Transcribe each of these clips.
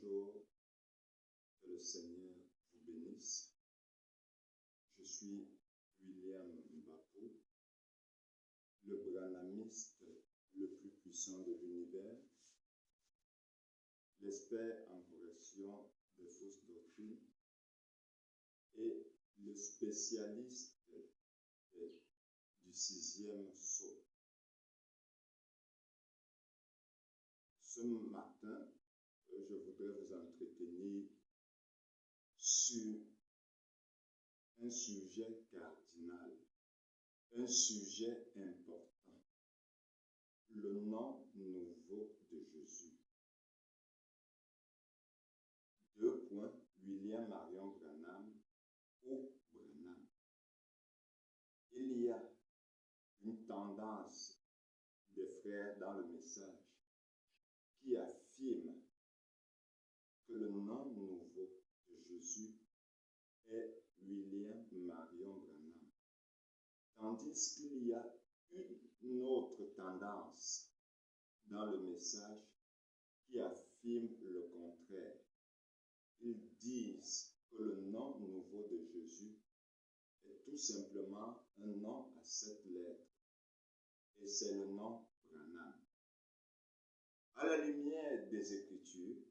Bonjour, que le Seigneur vous bénisse. Je suis William Mbapou, le branhamiste le plus puissant de l'univers, l'expert en correction des fausses doctrines et le spécialiste du 6e sceau. Ce matin, je voudrais vous entretenir sur un sujet cardinal, un sujet important, le nom nouveau de Jésus. 2 points, William Marion Branham ou Branham. Il y a une tendance des frères dans le message qui affirme que le nom nouveau de Jésus est William Marion Branham, tandis qu'il y a une autre tendance dans le message qui affirme le contraire. Ils disent que le nom nouveau de Jésus est tout simplement un nom à 7 lettres, et c'est le nom Branham. À la lumière des Écritures,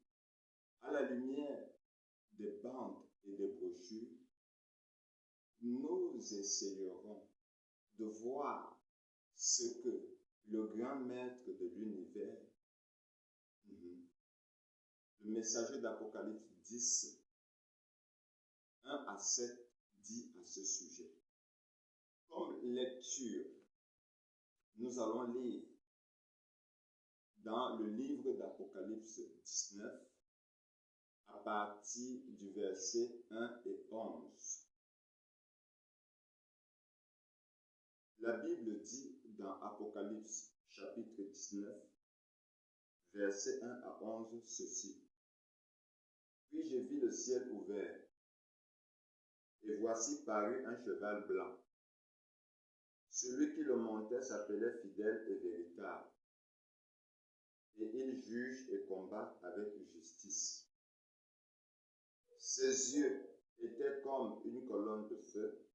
à la lumière des bandes et des brochures, nous essayerons de voir ce que le grand maître de l'univers, le messager d'Apocalypse 10, 1 à 7, dit à ce sujet. Comme lecture, nous allons lire dans le livre d'Apocalypse 19, à partir du verset 1 et 11. La Bible dit dans Apocalypse chapitre 19, verset 1 à 11, ceci. Puis j'ai vu le ciel ouvert, et voici parut un cheval blanc. Celui qui le montait s'appelait Fidèle et Véritable, et il juge et combat avec justice. Ses yeux étaient comme une colonne de feu.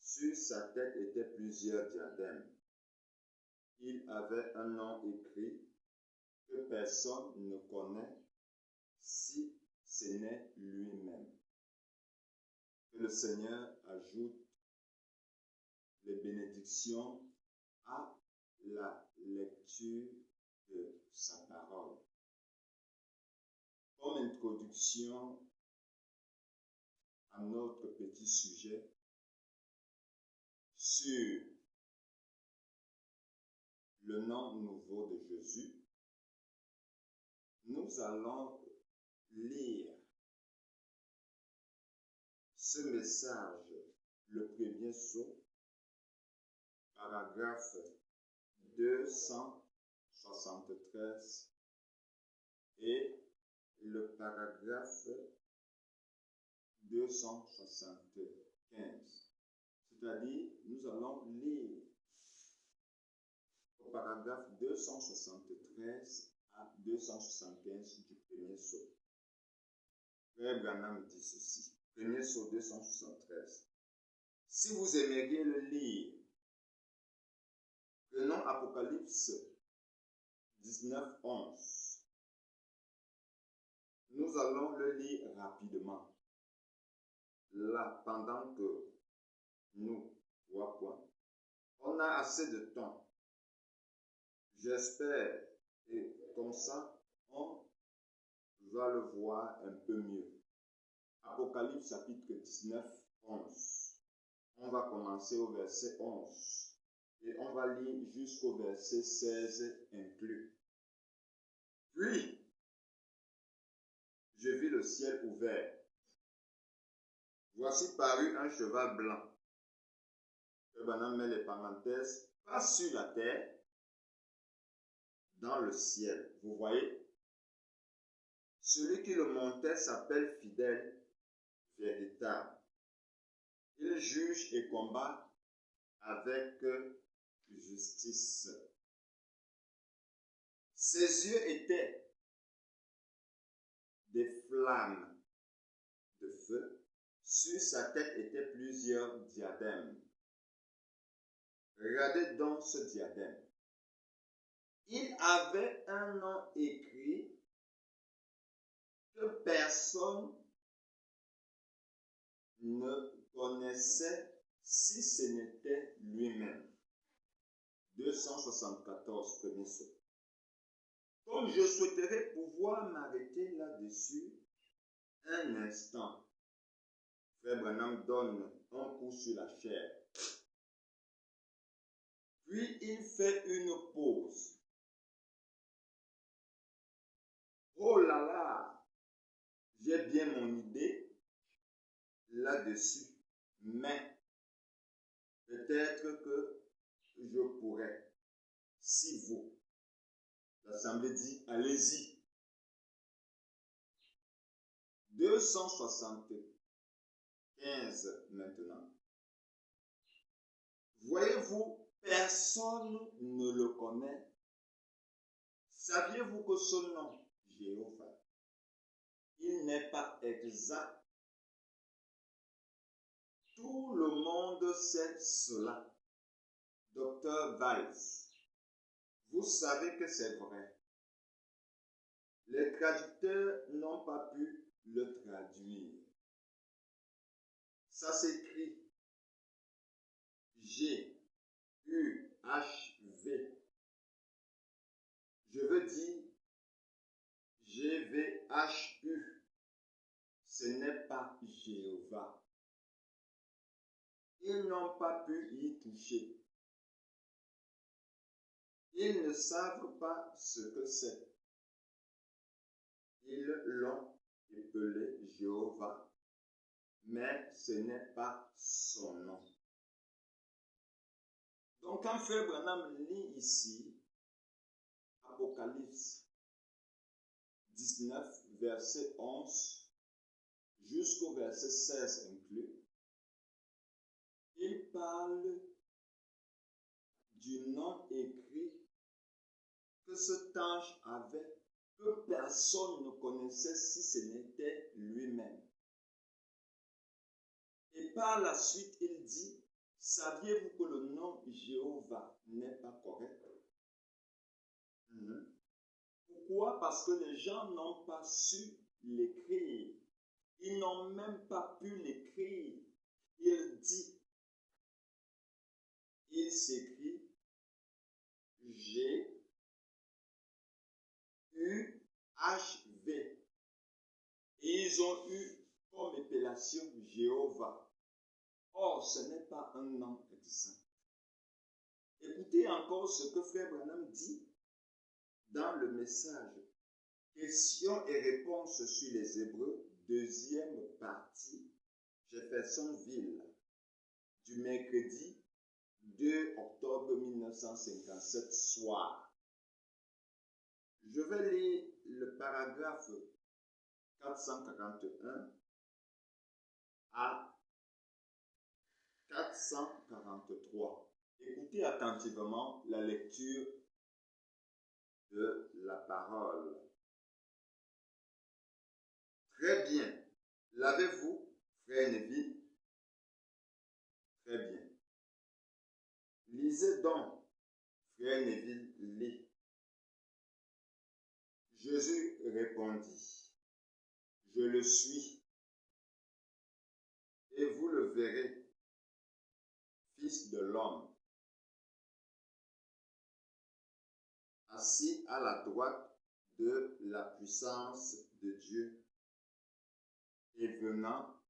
Sur sa tête étaient plusieurs diadèmes. Il avait un nom écrit que personne ne connaît si ce n'est lui-même. Que le Seigneur ajoute les bénédictions à la lecture de sa parole. Comme introduction à notre petit sujet sur le nom nouveau de Jésus, nous allons lire ce message, le premier sceau, paragraphe 273 et le paragraphe 275. C'est-à-dire, nous allons lire au paragraphe 273 à 275 du premier sceau. Frère Branham dit ceci. Premier sceau 273. Si vous aimeriez le lire, prenons Apocalypse 19, 11. Nous allons le lire rapidement. Là, pendant que nous, 3 points, on a assez de temps. J'espère, et comme ça, on va le voir un peu mieux. Apocalypse chapitre 19, 11. On va commencer au verset 11. Et on va lire jusqu'au verset 16 inclus. Puis, je vis le ciel ouvert. Voici parut un cheval blanc. Le Branham met les parenthèses, pas sur la terre, dans le ciel. Vous voyez? Celui qui le montait s'appelle Fidèle, Véritable. Il juge et combat avec justice. Ses yeux étaient flamme de feu. Sur sa tête étaient plusieurs diadèmes. Regardez donc ce diadème. Il avait un nom écrit que personne ne connaissait si ce n'était lui-même. 274, prenez ça. Comme je souhaiterais pouvoir m'arrêter là-dessus un instant, Frère Branham donne un coup sur la chair. Puis il fait une pause. Oh là là, j'ai bien mon idée là-dessus, mais peut-être que je pourrais, si vous, l'Assemblée dit, allez-y. 275 maintenant. Voyez-vous, personne ne le connaît. Saviez-vous que ce nom, Jéhovah, il n'est pas exact? Tout le monde sait cela. Docteur Weiss, vous savez que c'est vrai. Les traducteurs n'ont pas pu le traduire. Ça s'écrit G-U-H-V. Je veux dire G-V-H-U. Ce n'est pas Jéhovah. Ils n'ont pas pu y toucher. Ils ne savent pas ce que c'est. Ils l'ont appelé Jéhovah, mais ce n'est pas son nom. Donc quand Frère Branham lit ici, Apocalypse 19, verset 11, jusqu'au verset 16 inclus, il parle du nom écrit que cet ange avait, que personne ne connaissait si ce n'était lui-même. Et par la suite, il dit, saviez-vous que le nom Jéhovah n'est pas correct? Pourquoi? Parce que les gens n'ont pas su l'écrire. Ils n'ont même pas pu l'écrire. Il dit, il s'écrit G-U-H-V. Et ils ont eu comme appellation Jéhovah. Or, ce n'est pas un nom exact. Écoutez encore ce que Frère Branham dit dans le message. Questions et réponses sur les Hébreux, deuxième partie, Jeffersonville, du mercredi 2 octobre 1957, soir. Je vais lire le paragraphe 441 à 443. Écoutez attentivement la lecture de la parole. Très bien. L'avez-vous, Frère Neville? Très bien. Lisez donc, Frère Neville, lit. Jésus répondit, je le suis, et vous le verrez, Fils de l'homme, assis à la droite de la puissance de Dieu et venant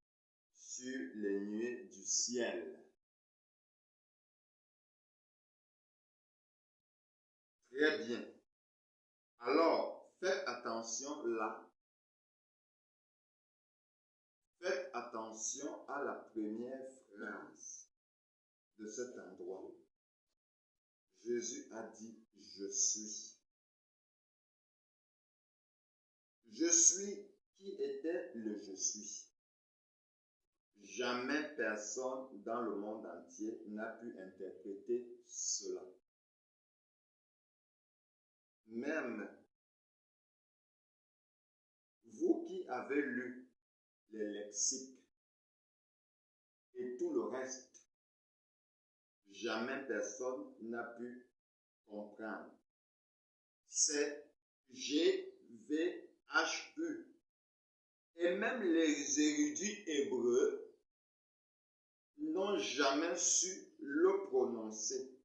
sur les nuées du ciel. Très bien. Alors, faites attention là. Faites attention à la première phrase de cet endroit. Jésus a dit, je suis. Je suis, qui était le je suis? Jamais personne dans le monde entier n'a pu interpréter cela. Même vous qui avait lu les lexiques et tout le reste, jamais personne n'a pu comprendre. C'est G-V-H-U. Et même les érudits hébreux n'ont jamais su le prononcer.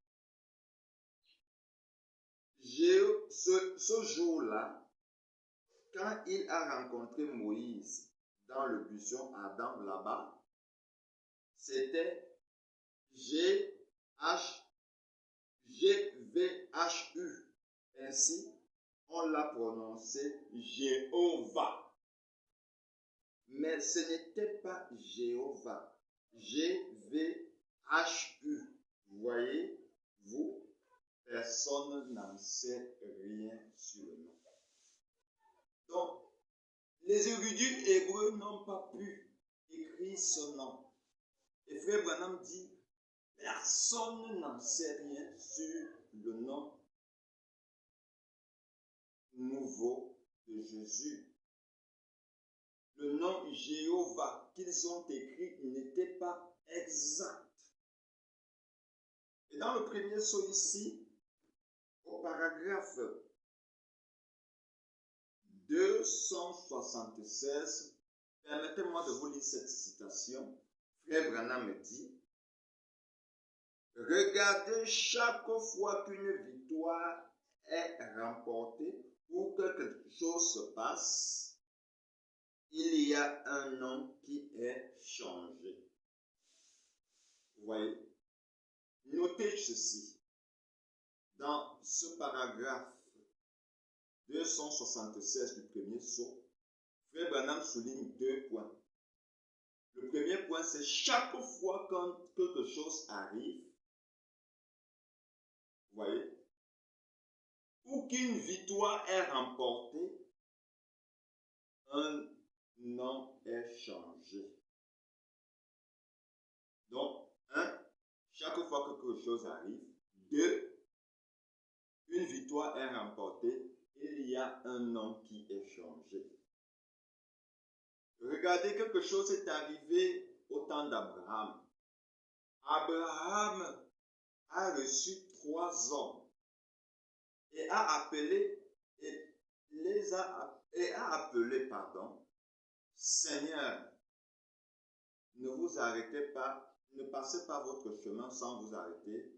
Ce jour-là, quand il a rencontré Moïse dans le buisson Adam là-bas, c'était G-V-H-U. Ainsi, on l'a prononcé Jéhovah. Mais ce n'était pas Jéhovah. G-V-H-U. Vous voyez, vous, personne n'en sait rien sur le nom. Donc, les érudits hébreux n'ont pas pu écrire ce nom. Et Frère Branham dit, personne n'en sait rien sur le nom nouveau de Jésus. Le nom Jéhovah qu'ils ont écrit n'était pas exact. Et dans le premier saut ici, au paragraphe 276, permettez-moi de vous lire cette citation. Frère Branham dit, « Regardez chaque fois qu'une victoire est remportée ou que quelque chose se passe, il y a un nom qui est changé. » Vous voyez? Notez ceci. Dans ce paragraphe 276 du premier saut, Frère Branham souligne 2 points. Le premier point, c'est chaque fois quand quelque chose arrive, vous voyez, ou qu'une victoire est remportée, un nom est changé. Donc, 1, chaque fois que quelque chose arrive. 2, une victoire est remportée, il y a un nom qui est changé. Regardez, quelque chose est arrivé au temps d'Abraham. Abraham a reçu 3 hommes et a appelé, Seigneur, ne vous arrêtez pas, ne passez pas votre chemin sans vous arrêter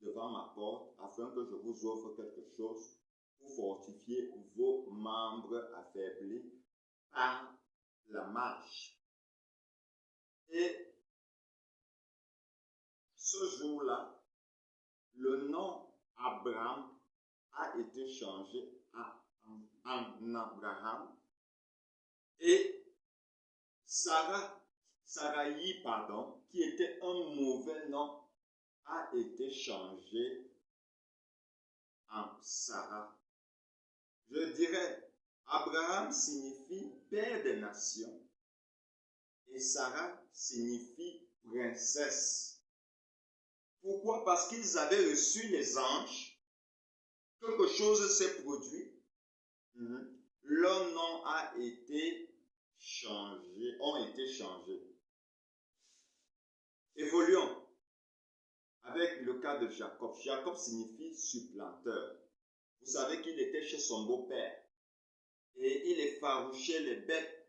devant ma porte, afin que je vous offre quelque chose pour fortifier vos membres affaiblis par la marche. Et ce jour-là, le nom Abraham a été changé en Abraham, et Saraï, qui était un mauvais nom, a été changé en Sarah. Je dirais, Abraham signifie père des nations et Sarah signifie princesse. Pourquoi? Parce qu'ils avaient reçu les anges, quelque chose s'est produit, leur nom a été changé, ont été changés. Évoluons avec le cas de Jacob. Jacob signifie supplanteur. Vous savez qu'il était chez son beau-père et il effarouchait les bêtes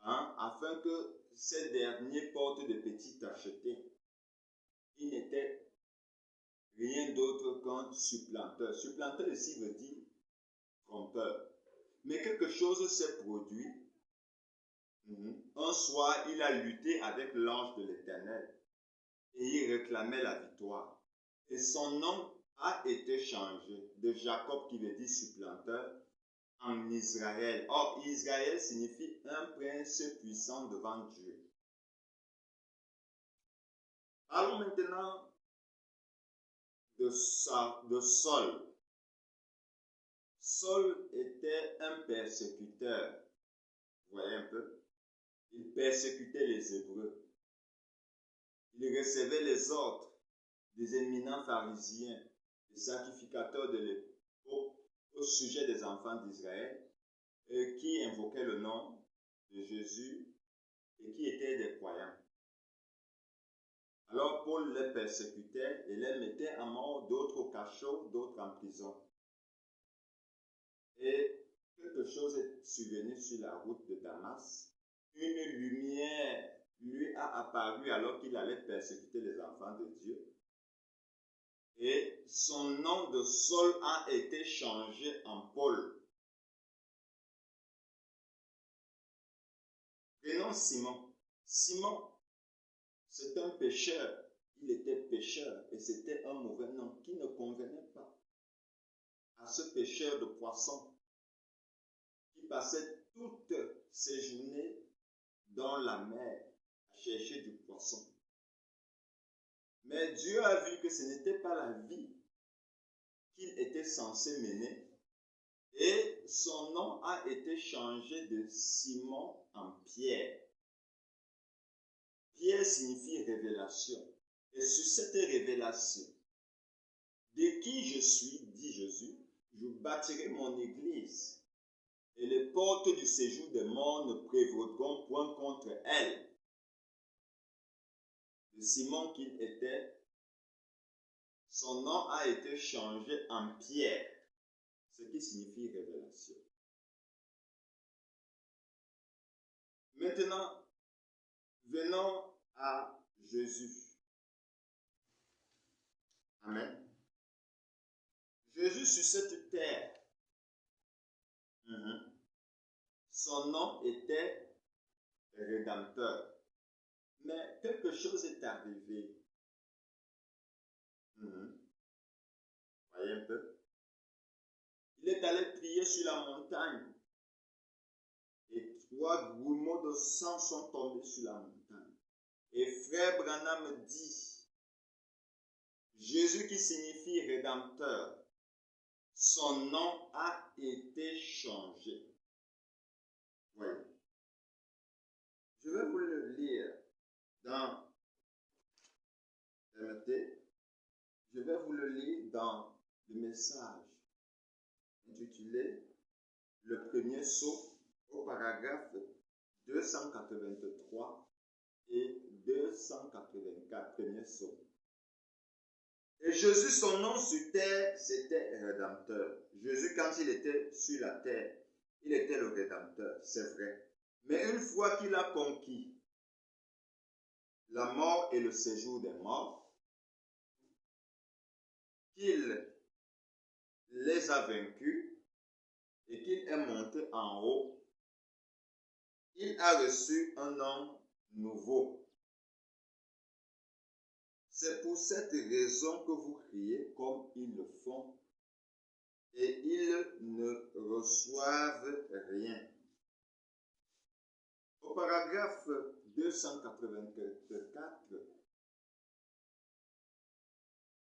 afin que ces derniers portent de petits tachetés. Il n'était rien d'autre qu'un supplanteur. Supplanteur ici veut dire trompeur. Mais quelque chose s'est produit. Un soir, il a lutté avec l'ange de l'Éternel et il réclamait la victoire. Et son nom a été changé de Jacob, qui veut dire supplanteur, en Israël. Or, Israël signifie un prince puissant devant Dieu. Parlons maintenant de Saul. Saul était un persécuteur. Vous voyez un peu? Il persécutait les Hébreux. Il recevait les ordres des éminents pharisiens, des sacrificateurs de l'époque, au sujet des enfants d'Israël, qui invoquaient le nom de Jésus et qui étaient des croyants. Alors Paul les persécutait et les mettait à mort, d'autres au cachot, d'autres en prison. Et quelque chose est survenu sur la route de Damas. Une lumière lui a apparu alors qu'il allait persécuter les enfants de Dieu. Et son nom de Saul a été changé en Paul. Prénom Simon. Simon, c'est un pécheur. Il était pécheur et c'était un mauvais nom qui ne convenait pas à ce pêcheur de poissons qui passait toutes ses journées dans la mer à chercher du poisson. Mais Dieu a vu que ce n'était pas la vie qu'il était censé mener et son nom a été changé de Simon en Pierre. Pierre signifie révélation. Et sur cette révélation, de qui je suis, dit Jésus, je bâtirai mon église et les portes du séjour des morts ne prévaudront point contre elle. De Simon qu'il était, son nom a été changé en Pierre, ce qui signifie révélation. Maintenant, venons à Jésus. Amen. Jésus sur cette terre, son nom était Rédempteur. Mais quelque chose est arrivé. Voyez un peu. Il est allé prier sur la montagne. Et 3 grumeaux de sang sont tombés sur la montagne. Et frère Branham dit, Jésus qui signifie Rédempteur, son nom a été changé. Voyez. Je vais vous le lire dans, permettez, je vais vous le lire dans le message intitulé Le premier sceau au paragraphe 283 et 284, premier sceau. Et Jésus, son nom sur terre, c'était Rédempteur. Jésus, quand il était sur la terre, il était le Rédempteur, c'est vrai. Mais une fois qu'il a conquis la mort et le séjour des morts, qu'il les a vaincus et qu'il est monté en haut, il a reçu un nom nouveau. C'est pour cette raison que vous criez comme ils le font et ils ne reçoivent rien. Au paragraphe 284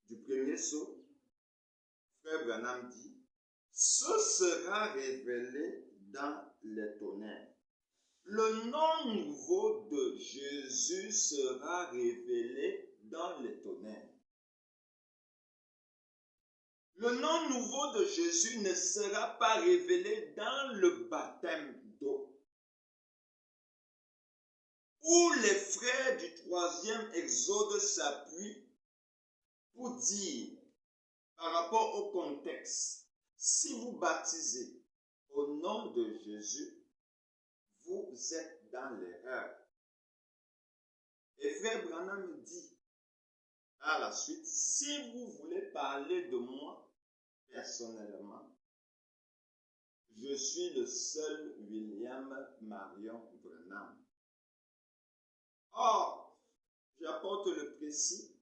du premier sceau, frère Branham dit, ce sera révélé dans les tonnerres. Le nom nouveau de Jésus sera révélé dans les tonnerres. Le nom nouveau de Jésus ne sera pas révélé dans le baptême d'eau, où les frères du 3e Exode s'appuient pour dire, par rapport au contexte, si vous baptisez au nom de Jésus, vous êtes dans l'erreur. Et frère Branham dit à la suite, si vous voulez parler de moi personnellement, je suis le seul William Marion Branham. Or, j'apporte le précis.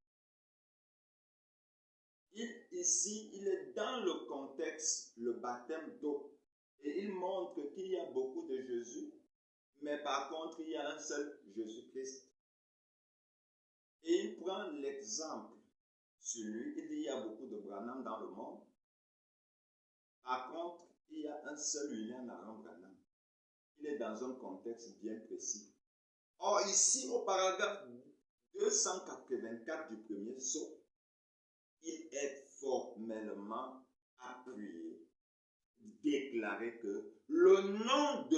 Ici, il est dans le contexte, le baptême d'eau. Et il montre qu'il y a beaucoup de Jésus, mais par contre, il y a un seul Jésus-Christ. Et il prend l'exemple sur lui. Il dit qu'il y a beaucoup de Branham dans le monde. Par contre, il y a un seul William Marion Branham. Il est dans un contexte bien précis. Or, ici, au paragraphe 284 du premier sceau, il est formellement appuyé déclaré que le nom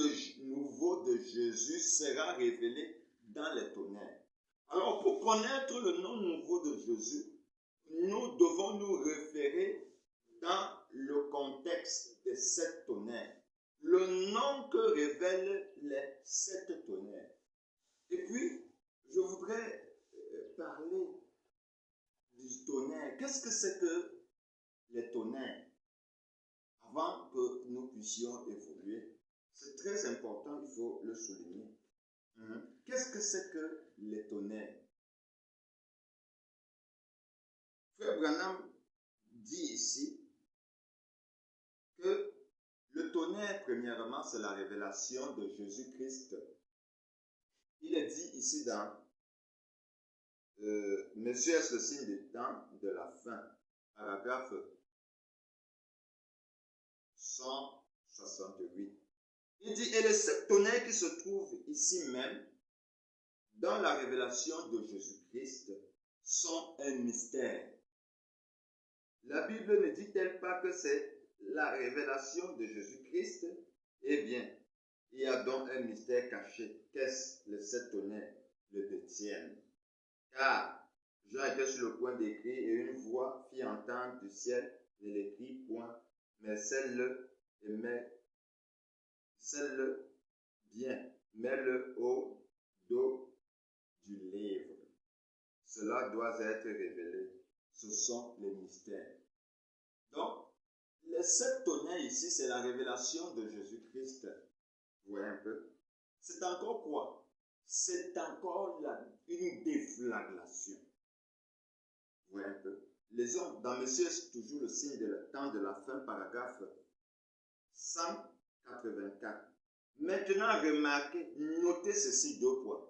nouveau de Jésus sera révélé dans les tonnerres. Alors, pour connaître le nom nouveau de Jésus, nous devons nous référer dans le contexte des 7 tonnerres. Le nom que révèlent les 7 tonnerres. Et puis, je voudrais parler du tonnerre. Qu'est-ce que c'est que les tonnerres? Avant que nous puissions évoluer, c'est très important, il faut le souligner. Qu'est-ce que c'est que les tonnerres? Frère Branham dit ici que le tonnerre, premièrement, c'est la révélation de Jésus-Christ. Il est dit ici dans Monsieur est le signe des temps de la fin, paragraphe 168. Il dit, et les 7 tonnerres qui se trouvent ici même, dans la révélation de Jésus-Christ, sont un mystère. La Bible ne dit-elle pas que c'est la révélation de Jésus-Christ? Eh bien, il y a donc un mystère caché. Qu'est-ce les 7 tonnerres le détiennent? Car Jean était sur le point d'écrire et une voix fit entendre du ciel, ne l'écrit point, mais celle-le bien, mets-le au dos du livre. Cela doit être révélé. Ce sont les mystères. Donc, les 7 tonnerres ici, c'est la révélation de Jésus-Christ. Vous voyez un peu? C'est encore quoi? C'est encore une déflagration. Vous voyez un peu? Les hommes, dans Monsieur, c'est toujours le signe de le temps de la fin, paragraphe 184. Maintenant, remarquez, notez ceci 2 points.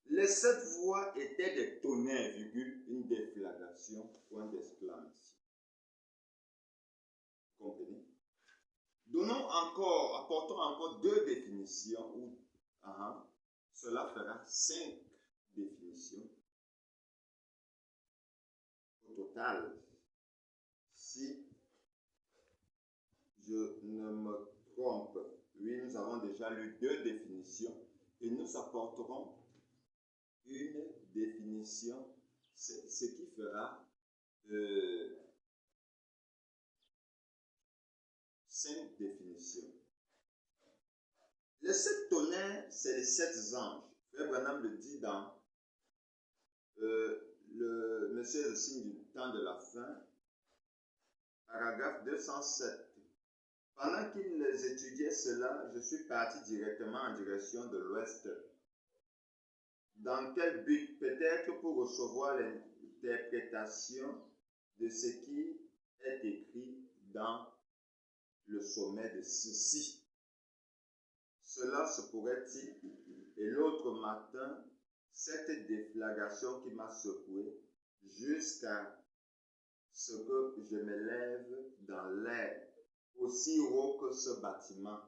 Les 7 voix étaient des tonnerres, virgule, une déflagration, point d'exclamation. Vous comprenez? Apportons encore 2 définitions, cela fera 5 définitions. Au total, si je ne me trompe, oui, nous avons déjà lu 2 définitions et nous apporterons une définition, ce qui fera 5 définitions. Les 7 tonnerres, c'est les 7 anges. Frère Branham le dit dans le Monsieur le signe du temps de la fin, paragraphe 207. Pendant qu'il étudiait cela, je suis parti directement en direction de l'ouest. Dans quel but? Peut-être pour recevoir l'interprétation de ce qui est écrit dans le sommet de ceci. Cela se pourrait-il? Et l'autre matin, cette déflagration qui m'a secoué jusqu'à ce que je me lève dans l'air, aussi haut que ce bâtiment.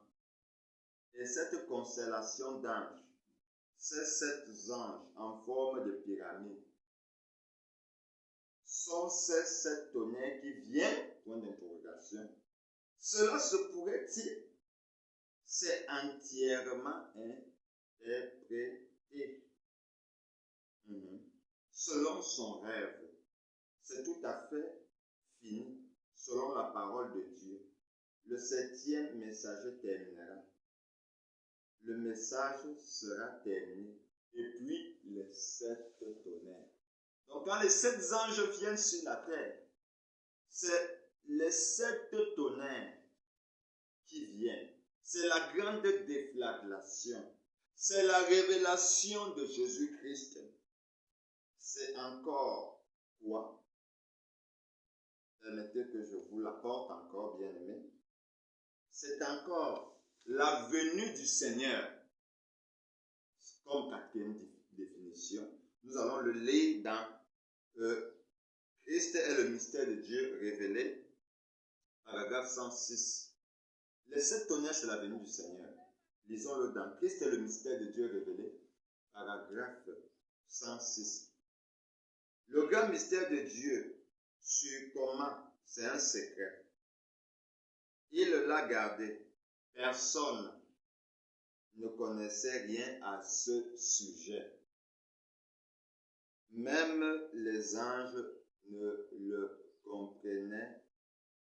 Et cette constellation d'anges, ces 7 anges en forme de pyramide, sont ces 7 tonnerres qui viennent? Point d'interrogation. Cela se pourrait-il? C'est entièrement interprété. Selon son rêve, c'est tout à fait fini. Selon la parole de Dieu, le 7e messager terminera. Le message sera terminé. Et puis, les 7 tonnerres. Donc, quand les 7 anges viennent sur la terre, c'est les 7 tonnerres qui viennent. C'est la grande déflagration. C'est la révélation de Jésus-Christ. C'est encore quoi? Permettez que je vous l'apporte encore, bien aimé. C'est encore la venue du Seigneur. Comme 4e définition, nous allons le lire dans Christ est le mystère de Dieu révélé, paragraphe 106. Les 7 tonnerres, c'est la venue du Seigneur. Lisons-le dans Christ est le mystère de Dieu révélé, paragraphe 106. Le grand mystère de Dieu, sur comment? C'est un secret. Il l'a gardé. Personne ne connaissait rien à ce sujet. Même les anges ne le comprenaient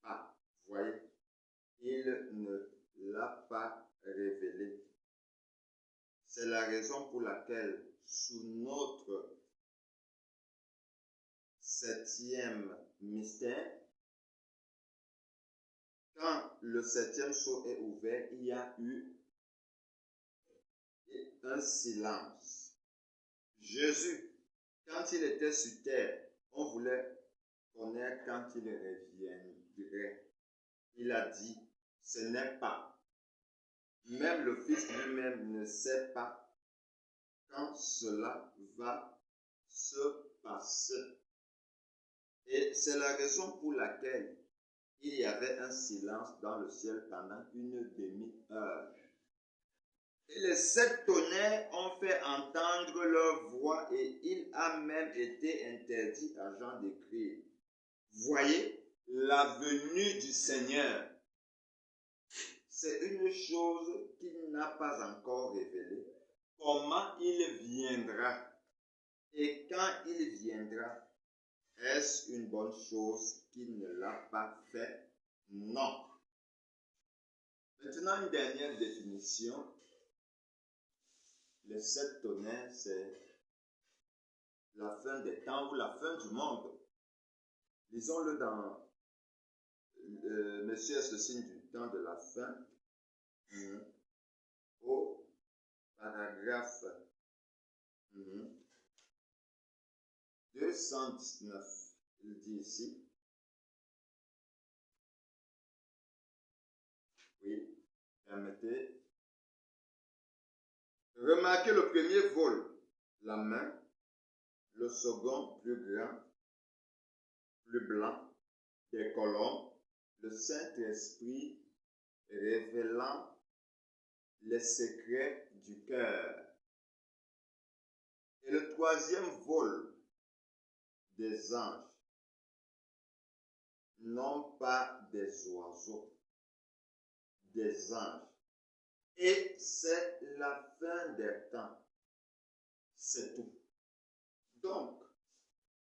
pas. Voyez, il ne l'a pas révélé. C'est la raison pour laquelle, sous notre 7e mystère, quand le 7e sceau est ouvert, il y a eu un silence. Jésus, quand il était sur terre, on voulait connaître quand il reviendrait. Il a dit, ce n'est pas. Même le Fils lui-même ne sait pas quand cela va se passer. Et c'est la raison pour laquelle il y avait un silence dans le ciel pendant une demi-heure. Et les 7 tonnerres ont fait entendre leur voix et il a même été interdit à Jean d'écrire. Voyez, la venue du Seigneur, c'est une chose qu'il n'a pas encore révélée. Comment il viendra et quand il viendra, est-ce une bonne chose qu'il ne l'a pas fait? Non. Maintenant, une dernière définition. Les 7 tonnerres, c'est la fin des temps ou la fin du monde. Lisons-le dans Monsieur est le signe du temps de la fin, au paragraphe 219. Il dit ici, oui, permettez, remarquez le premier vol, la main, le second plus grand, plus blanc, des colonnes, le Saint-Esprit révélant les secrets du cœur. Et le troisième vol, des anges, non pas des oiseaux, des anges. Et c'est la fin des temps. C'est tout. Donc,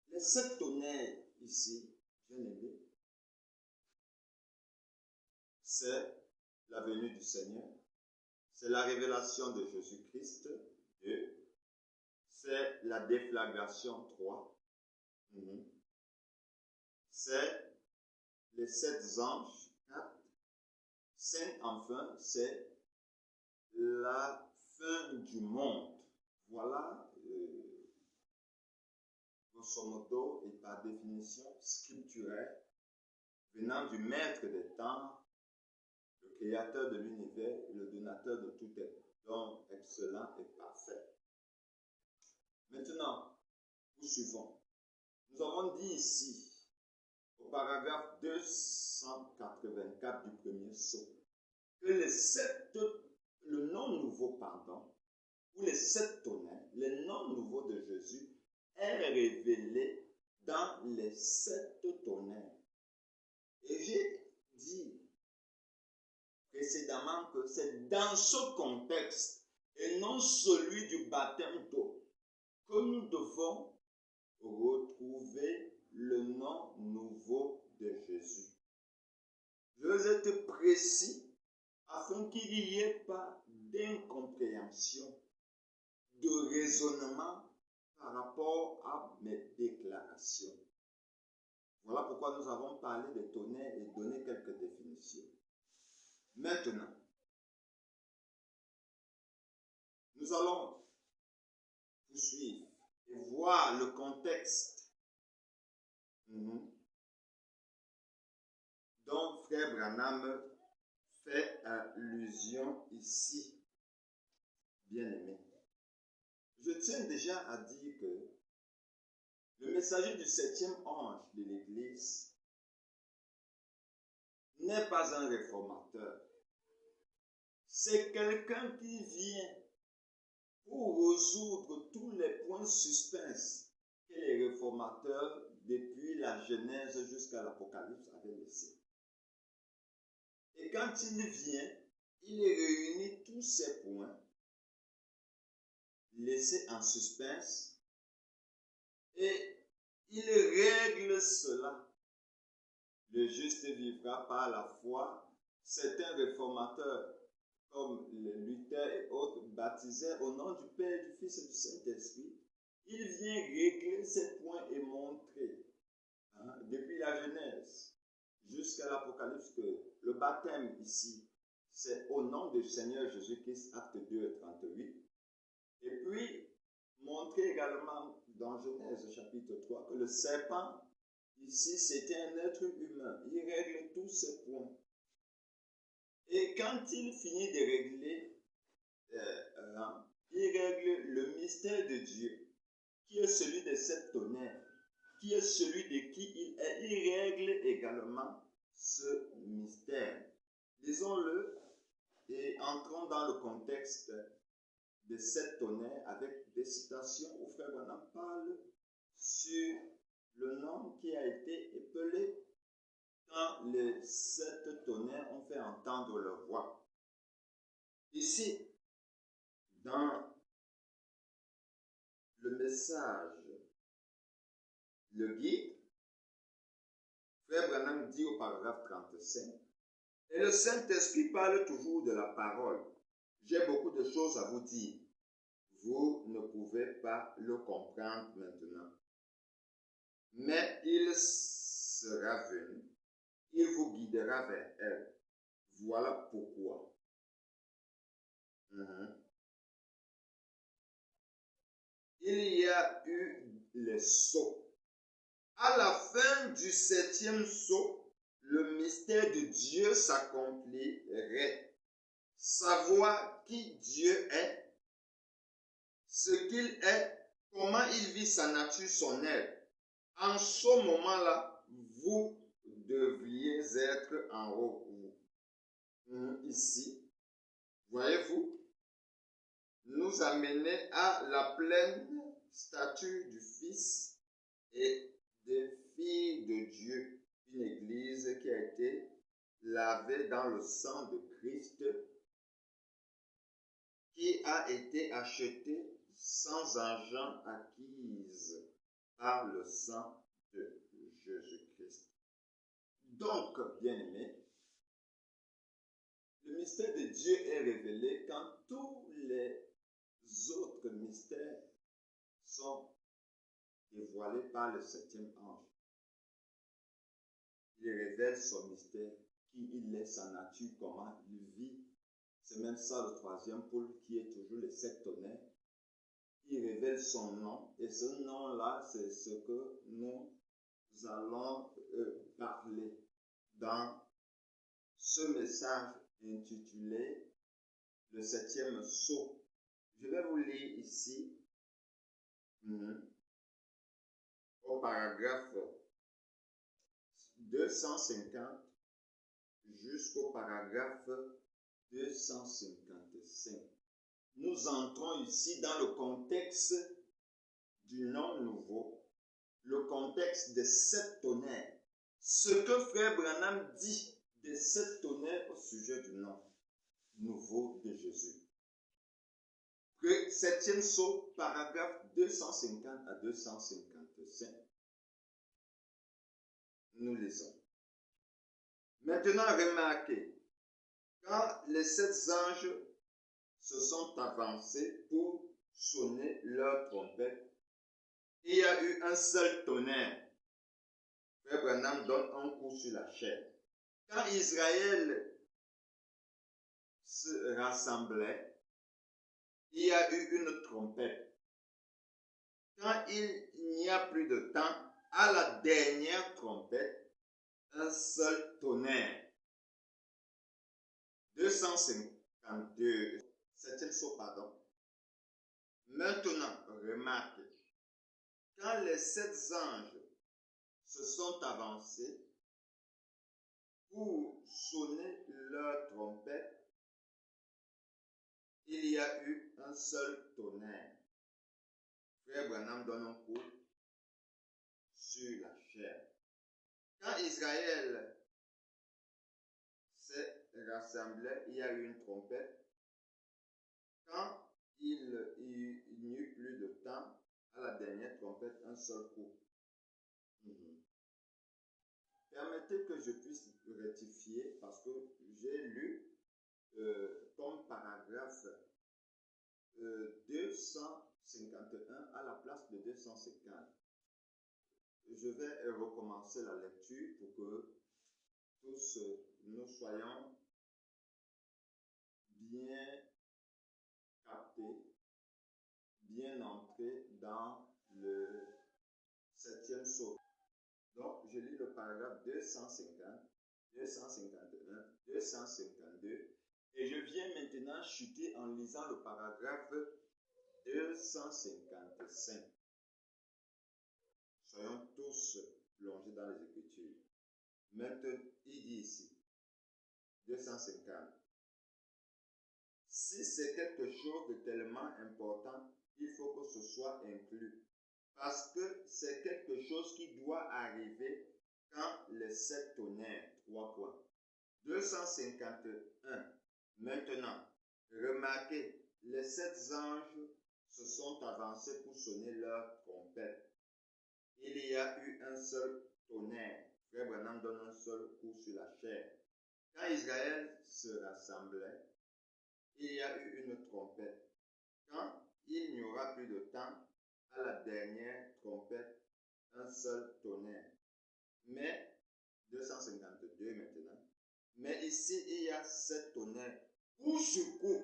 les 7 tonnerres ici, bien aimé, c'est la venue du Seigneur, c'est la révélation de Jésus-Christ, 2, c'est la déflagration, 3, c'est les 7 anges, 4, 5 enfin, c'est la fin du monde. Voilà, grosso modo et par définition scripturaire, venant du maître des temps, le créateur de l'univers et le donateur de tout être, donc excellent et parfait. Maintenant, nous suivons. Nous avons dit ici, au paragraphe 284 du premier sceau, que le nom nouveau, ou les 7 tonnerres, le nom nouveau de Jésus est révélé dans les 7 tonnerres. Et j'ai dit précédemment que c'est dans ce contexte et non celui du baptême d'eau que nous devons retrouver le nom nouveau de Jésus. Je veux être précis afin qu'il n'y ait pas d'incompréhension, de raisonnement par rapport à mes déclarations. Voilà pourquoi nous avons parlé des tonnerres et donné quelques définitions. Maintenant, nous allons poursuivre et voir le contexte dont Frère Branham fait allusion ici, bien-aimé. Je tiens déjà à dire que le messager du 7e ange de l'Église n'est pas un réformateur. C'est quelqu'un qui vient pour résoudre tous les points suspens que les réformateurs, depuis la Genèse jusqu'à l'Apocalypse, avaient laissés. Et quand il vient, il réunit tous ces points, laissés en suspense, et il règle cela. Le juste vivra par la foi. Certains réformateurs, comme Luther et autres, baptisaient au nom du Père, du Fils et du Saint-Esprit. Il vient régler ces points et montrer, depuis la Genèse jusqu'à l'Apocalypse, que le baptême ici, c'est au nom du Seigneur Jésus-Christ, acte 2, 38. Et puis, montrer également dans Genèse chapitre 3 que le serpent, ici, c'était un être humain. Il règle tous ces points. Et quand il finit de régler, il règle le mystère de Dieu, qui est celui des 7 tonnerres, qui est celui de qui il est. Il règle également ce mystère. Lisons-le et entrons dans le contexte des 7 tonnerres avec des citations où Frère Branham parle sur le nom qui a été épelé quand les 7 tonnerres ont fait entendre leur voix. Ici, dans le message, le guide, Frère Branham dit au paragraphe 35, « Et le Saint-Esprit parle toujours de la parole. J'ai beaucoup de choses à vous dire. Vous ne pouvez pas le comprendre maintenant. Mais il sera venu. Il vous guidera vers elle. Voilà pourquoi. » Il y a eu les sceaux. À la fin du 7e sceau, le mystère de Dieu s'accomplirait. Savoir qui Dieu est, ce qu'il est, comment il vit sa nature, son être. En ce moment-là, vous devriez être en haut. Ici, voyez-vous, nous amener à la pleine stature du Fils et des filles de Dieu, une église qui a été lavée dans le sang de Christ, qui a été achetée sans argent, acquise par le sang de Jésus-Christ. Donc, bien-aimés, le mystère de Dieu est révélé quand tous les autres mystères sont dévoilés par le 7e ange. Il révèle son mystère, qui il est, sa nature, comment il vit. C'est même ça le 3e pôle qui est toujours les 7 tonnerres. Il révèle son nom, et ce nom-là, c'est ce que nous allons parler dans ce message intitulé le 7e sceau. Je vais vous lire ici au paragraphe 250 jusqu'au paragraphe 255. Nous entrons ici dans le contexte du nom nouveau, le contexte des 7 tonnerres. Ce que Frère Branham dit des 7 tonnerres au sujet du nom nouveau de Jésus. 7e sceau, paragraphe 250 à 255. Nous lisons. Maintenant, remarquez, quand les 7 anges se sont avancés pour sonner leur trompette, il y a eu un seul tonnerre. Frère Branham donne un coup sur la chair. Quand Israël se rassemblait, il y a eu une trompette. Quand il n'y a plus de temps, à la dernière trompette, un seul tonnerre. 252, 7e sceau, pardon. Maintenant, remarquez, quand les 7 anges se sont avancés pour sonner leur trompette, il y a eu un seul tonnerre. Frère Branham donne un coup sur la chair. Quand Israël s'est rassemblait, il y a eu une trompette. Quand il n'y eut plus de temps, à la dernière trompette, un seul coup. Permettez que je puisse rectifier parce que j'ai lu comme paragraphe 251 à la place de 250. Je vais recommencer la lecture pour que tous nous soyons bien captés, bien entrés dans le 7e sceau. Donc, je lis le paragraphe 250, 251, 252, et je viens maintenant chuter en lisant le paragraphe 255. Soyons tous plongés dans les Écritures. Maintenant, il dit ici, 250. Si c'est quelque chose de tellement important, il faut que ce soit inclus. Parce que c'est quelque chose qui doit arriver quand les 7 tonnerres, 3 points. 251. Maintenant, remarquez, les 7 anges se sont avancés pour sonner leur trompette. Il y a eu un seul tonnerre. Frère Branham donne un seul coup sur la chair. Quand Israël se rassemblait, il y a eu une trompette. Quand il n'y aura plus de temps, à la dernière trompette, un seul tonnerre. Mais, 252 maintenant, mais ici, il y a 7 tonnerres, coup sur coup,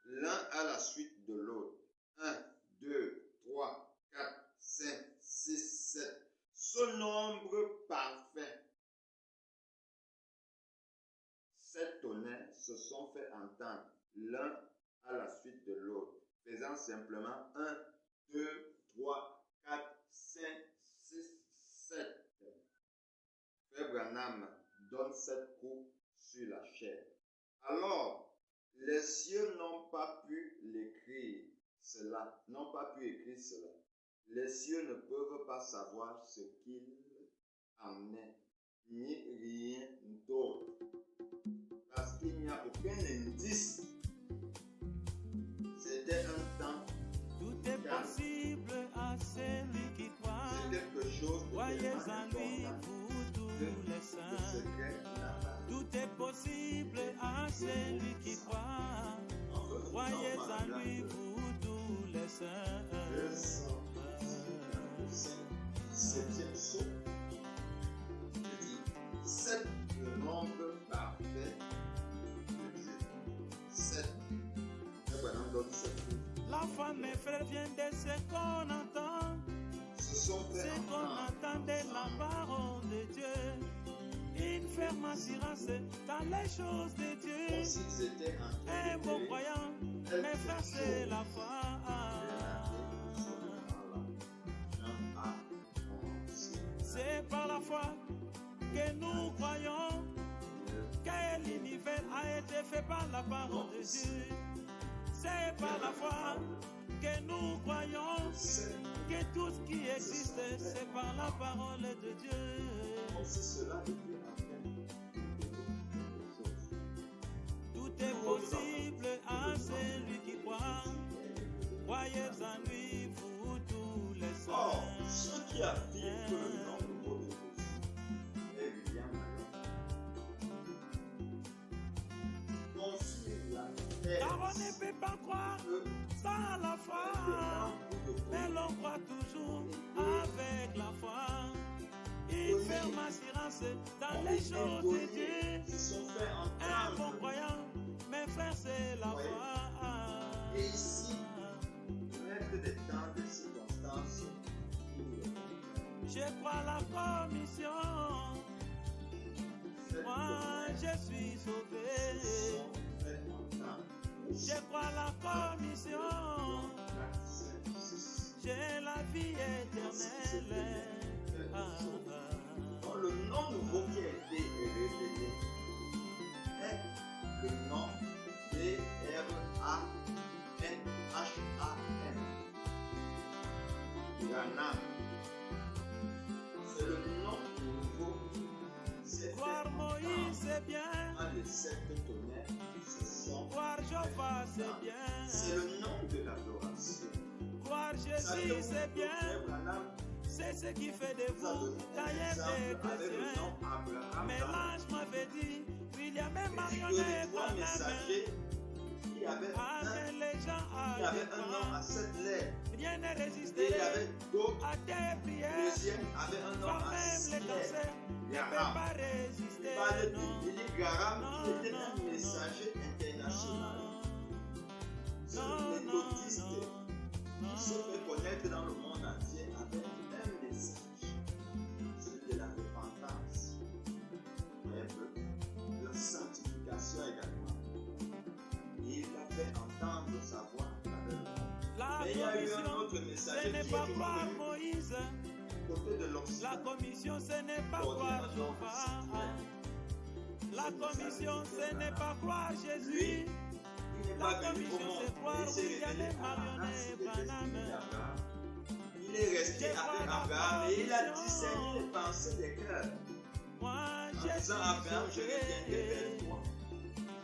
l'un à la suite de l'autre. 1, 2, 3, 4, 5, 6, 7. Ce nombre parfait. 7 tonnerres se sont fait entendre, l'un à la suite de l'autre, faisant simplement 1, 2, 3, 4, 5, 6, 7. Frère Branham donne 7 coups sur la chair. Alors, les cieux n'ont pas pu l'écrire cela, n'ont pas pu écrire cela. Les cieux ne peuvent pas savoir ce qu'il en est, ni rien d'autre. Parce qu'il n'y a aucun indice. C'était un temps. Tout est possible à celui qui croit. C'est quelque chose de Voyez en tellement lui, important. vous tous les saints. Tout est possible à celui qui croit. Voyez en lui, vous tous les saints. 7e saut. Je dis 7, le nombre parfait. Je dis 7. Et voilà, on donne 7. La foi, mes frères, vient de ce qu'on entend. Ce qu'on entend de la parole de Dieu. Une ferme assurance dans les choses de Dieu. Un bon croyant, mes frères, c'est la foi. C'est par la foi que nous croyons que l'univers a été fait par la parole de Dieu. C'est par la foi que nous croyons que tout ce qui existe, c'est par la parole de Dieu. Tout est possible à celui qui croit. Croyez en lui, vous tous les saints. Or, ceux qui affirment que le nom de votre Dieu est William Marion, car on ne peut pas croire sans la foi, mais l'on croit toujours avec la foi. Il ferme assurance dans les choses de Dieu. Un bon croyant, mes frères, c'est la foi. Et ici, mettre des temps de circonstances. Je crois la commission. Moi, je suis sauvé. Je crois la commission. J'ai la vie éternelle. Donc, le nom nouveau qui a été révélé est le nom Branham. Branham. C'est le nom nouveau. Voir Moïse, c'est bien. les 7 tonnerres, ce sont Gloire Jéhovah, c'est bien. c'est le nom de l'adoration. Gloire Ça Jésus, demande c'est que bien. Frère Branham C'est ce qui fait de nous a vous donné un tailleur exemple des avec le chrétiens. nom Abraham. Mais l'ange m'avait dit, William et Il dit que Marionnette les 3 Branham, messagers, il y avait amène les gens il y à avait des un nom croix. à 7 lettres. Rien n'est Et il y résisté avait d'autres. à tes Le prières. deuxième avait un nom Quand à même 6 les lettres. cancers ne peuvent Graham. pas Il résister. parlait de Non, Billy Graham, Non, qui était non, un messager international. C'est non, un non, méthodiste non, qui se fait connaître dans le monde entier avec un message. Celui de la repentance. Un peu. La sanctification également. Et il a fait entendre sa voix à travers le monde. La Mais il y a eu un commission, autre ce messager n'est qui pas est croire venu Moïse. côté de l'Occident. La commission, ce n'est pas Pour croire dire un nom de Jéhovah. La commission, ce n'est pas croire Lui, Jésus. il n'est La pas venu au commission, monde. c'est croire Il s'est William révélé et à la Marionnette race des Branham. esprits d'Abraham. Il est resté Je avec vois la Abraham et il a commission. discerné les pensées des cœurs. Moi, En je disant suis Abraham, je reviendrai vers sauvé. toi.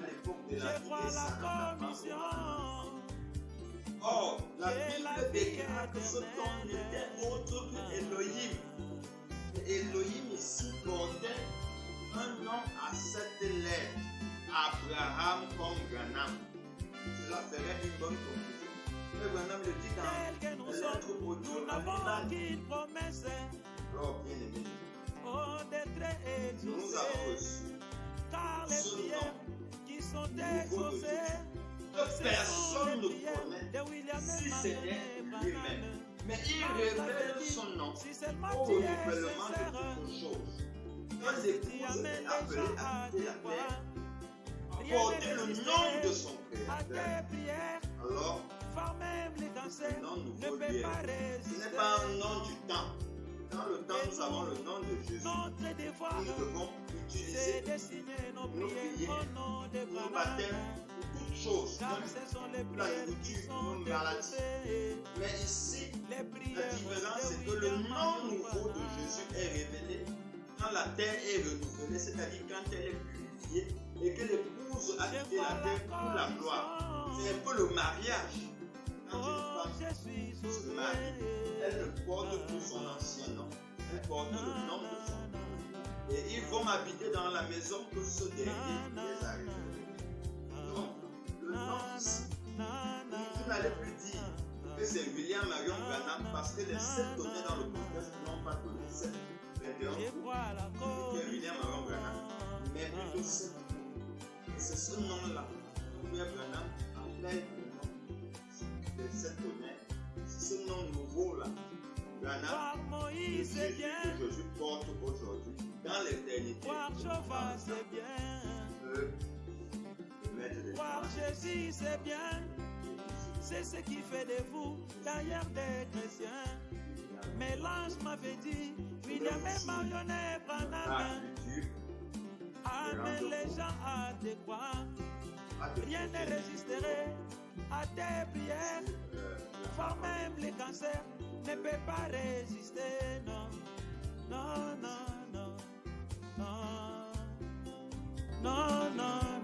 À l'époque de la Je vie vois de la Sarah. commission. Or, la J'ai la Bible vie déclare que ce temps éternelle. n'était autre que Elohim. Et Elohim ici portait un nom à 7 lettres. Abraham comme Branham. Cela ferait une bonne conclusion. Mais Branham le dit Tel que dans nous les lettres sommes, aux nous Dieu n'avons qu'une promesse. Alors, bien aimé, Oh, d'être nous avons exaucés. reçu Car les ce prières nom qui sont nouveau de exaucées, Jésus, que ce sont personne les ne prières connaît de William si et c'était Marionnette lui-même. Branham. Mais il Ah, révèle dit, son nom si seulement au tu es renouvellement de sincère, toutes choses. Quand et si l'épouse tu est amènes appelée les gens à à quitter tes la croix, terre, rien porter n'est le résisté nom de son à Créateur, tes prières, alors voire même les cancers le nom ne nouveau peut lui pas est. Ce résister. n'est pas un nom du temps. Dans le temps, nous avons le nom de Jésus. Notre devoir, Nous devons c'est utiliser de signer nos nos prières prières, au nom de nos Branham. baptêmes, pour toutes choses, Car même ce sont les la prières qui nourriture, sont nos maladies. exaucées. Mais ici, Les la prières différence, de c'est que le William nom Marion nouveau de Branham. Jésus est révélé quand la terre est renouvelée, c'est-à-dire quand elle est purifiée et que l'épouse a Je quitté vois la terre pour la gloire. C'est un peu le mariage. Quand Oh, une je suis femme se marie, sauvé. elle ne porte plus son ancien nom, elle porte le nom de son nom. Et ils vont habiter dans la maison que ce dernier les a révélés. Donc, le nom ici, vous n'allez plus dire que c'est William Marion Branham parce que les 7 donnés dans le contexte n'ont pas donné 7. Je 21 vois la que William Marion commission. Branham, mais plutôt 7. Et c'est ce nom-là que William Branham appelle le nom des 7 donnés. C'est ce nom nouveau-là. Branham, Voir le Moïse, c'est Jésus bien. que Jésus porte aujourd'hui dans l'éternité. Voir Jéhovah, c'est bien. Peut mettre des Voir Jésus, c'est bien. C'est ce qui fait de vous d'ailleurs des chrétiens. Mais l'ange m'avait dit, William et Marionnette Branham, amène les gens à tes croix. Rien ne résisterait à tes prières. Voire même les cancers ne peut pas résister. Non, non, non, non, non, non, non.